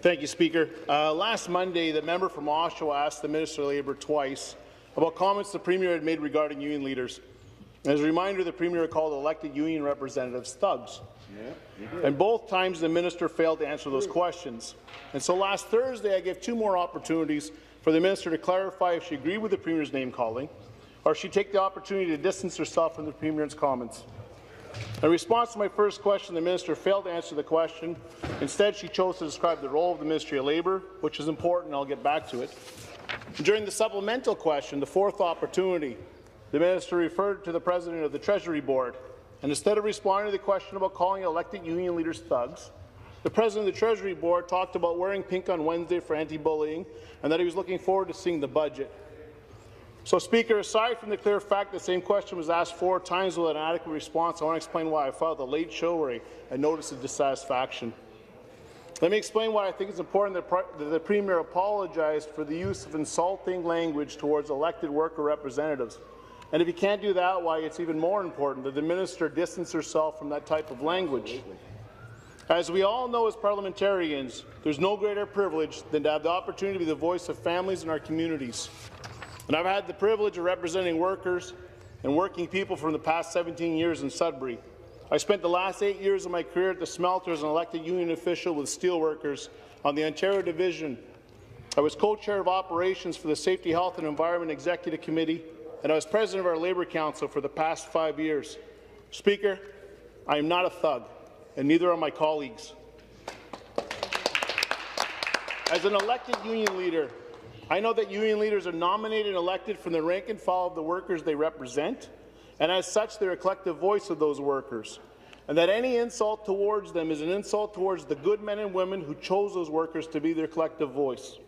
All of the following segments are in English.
Thank you, Speaker. Last Monday, the member from Oshawa asked the Minister of Labour twice about comments the Premier had made regarding union leaders. As a reminder, the Premier called elected union representatives thugs. And both times the Minister failed to answer those questions. And so last Thursday, I gave two more opportunities for the Minister to clarify if she agreed with the Premier's name-calling, or if she'd take the opportunity to distance herself from the Premier's comments. In response to my first question, the Minister failed to answer the question. Instead, she chose to describe the role of the Ministry of Labour, which is important, and I'll get back to it. During the supplemental question, the fourth opportunity, the Minister referred to the President of the Treasury Board, and instead of responding to the question about calling elected union leaders thugs, the President of the Treasury Board talked about wearing pink on Wednesday for anti-bullying and that he was looking forward to seeing the budget. So, Speaker, aside from the clear fact the same question was asked 4 times without an adequate response, I want to explain why I filed a late show or a notice of dissatisfaction. Let me explain why I think it's important that the Premier apologized for the use of insulting language towards elected worker representatives. And if he can't do that, why it's even more important that the Minister distance herself from that type of language. As we all know as parliamentarians, there's no greater privilege than to have the opportunity to be the voice of families in our communities. And I've had the privilege of representing workers and working people for the past 17 years in Sudbury. I spent the last 8 years of my career at the smelter as an elected union official with steelworkers on the Ontario Division. I was co-chair of operations for the Safety, Health and Environment Executive Committee, and I was president of our Labour Council for the past 5 years. Speaker, I am not a thug, and neither are my colleagues. As an elected union leader, I know that union leaders are nominated and elected from the rank and file of the workers they represent, and as such, they're a collective voice of those workers, and that any insult towards them is an insult towards the good men and women who chose those workers to be their collective voice.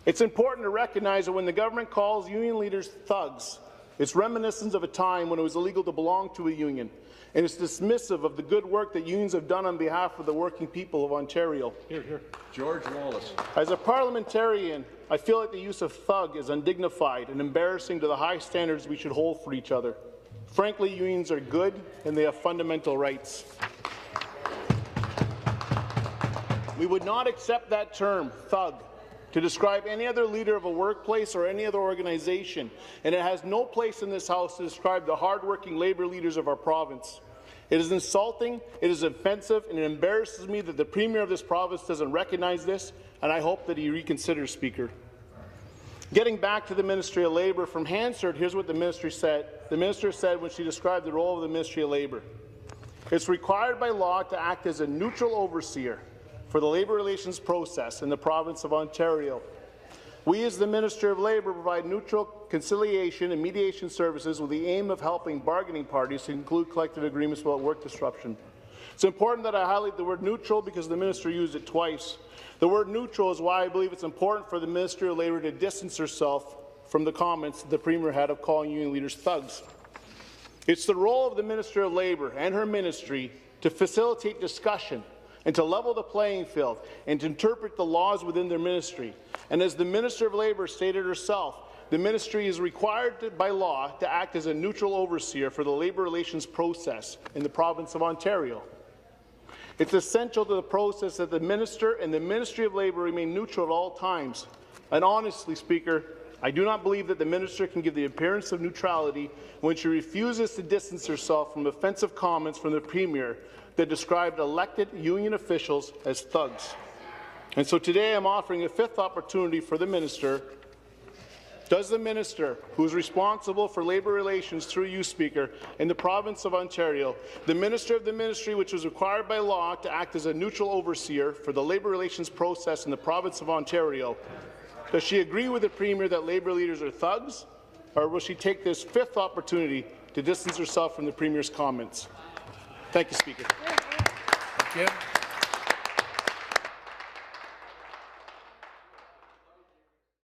It's important to recognize that when the government calls union leaders thugs, it's reminiscent of a time when it was illegal to belong to a union, and it's dismissive of the good work that unions have done on behalf of the working people of Ontario. George Wallace. As a parliamentarian, I feel like the use of thug is undignified and embarrassing to the high standards we should hold for each other. Frankly, unions are good and they have fundamental rights. We would not accept that term, thug, to describe any other leader of a workplace or any other organization, and it has no place in this House to describe the hard-working Labour leaders of our province. It is insulting, it is offensive, and it embarrasses me that the Premier of this province doesn't recognize this, and I hope that he reconsiders, Speaker. Getting back to the Ministry of Labour, from Hansard, here's what the Minister said. The Minister said when she described the role of the Ministry of Labour. It's required by law to act as a neutral overseer for the labour relations process in the province of Ontario. We, as the Minister of Labour, provide neutral conciliation and mediation services with the aim of helping bargaining parties to conclude collective agreements about work disruption. It's important that I highlight the word neutral because the Minister used it twice. The word neutral is why I believe it's important for the Ministry of Labour to distance herself from the comments the Premier had of calling union leaders thugs. It's the role of the Minister of Labour and her ministry to facilitate discussion and to level the playing field and to interpret the laws within their ministry. And as the Minister of Labour stated herself, the ministry is required by law to act as a neutral overseer for the labour relations process in the province of Ontario. It's essential to the process that the Minister and the Ministry of Labour remain neutral at all times. And honestly, Speaker, I do not believe that the Minister can give the appearance of neutrality when she refuses to distance herself from offensive comments from the Premier that described elected union officials as thugs. And so today I'm offering a fifth opportunity for the Minister. Does the Minister, who is responsible for labour relations through you, Speaker, in the province of Ontario, the Minister of the Ministry which was required by law to act as a neutral overseer for the labour relations process in the province of Ontario, does she agree with the Premier that labour leaders are thugs, or will she take this fifth opportunity to distance herself from the Premier's comments? Thank you, Speaker. Thank you.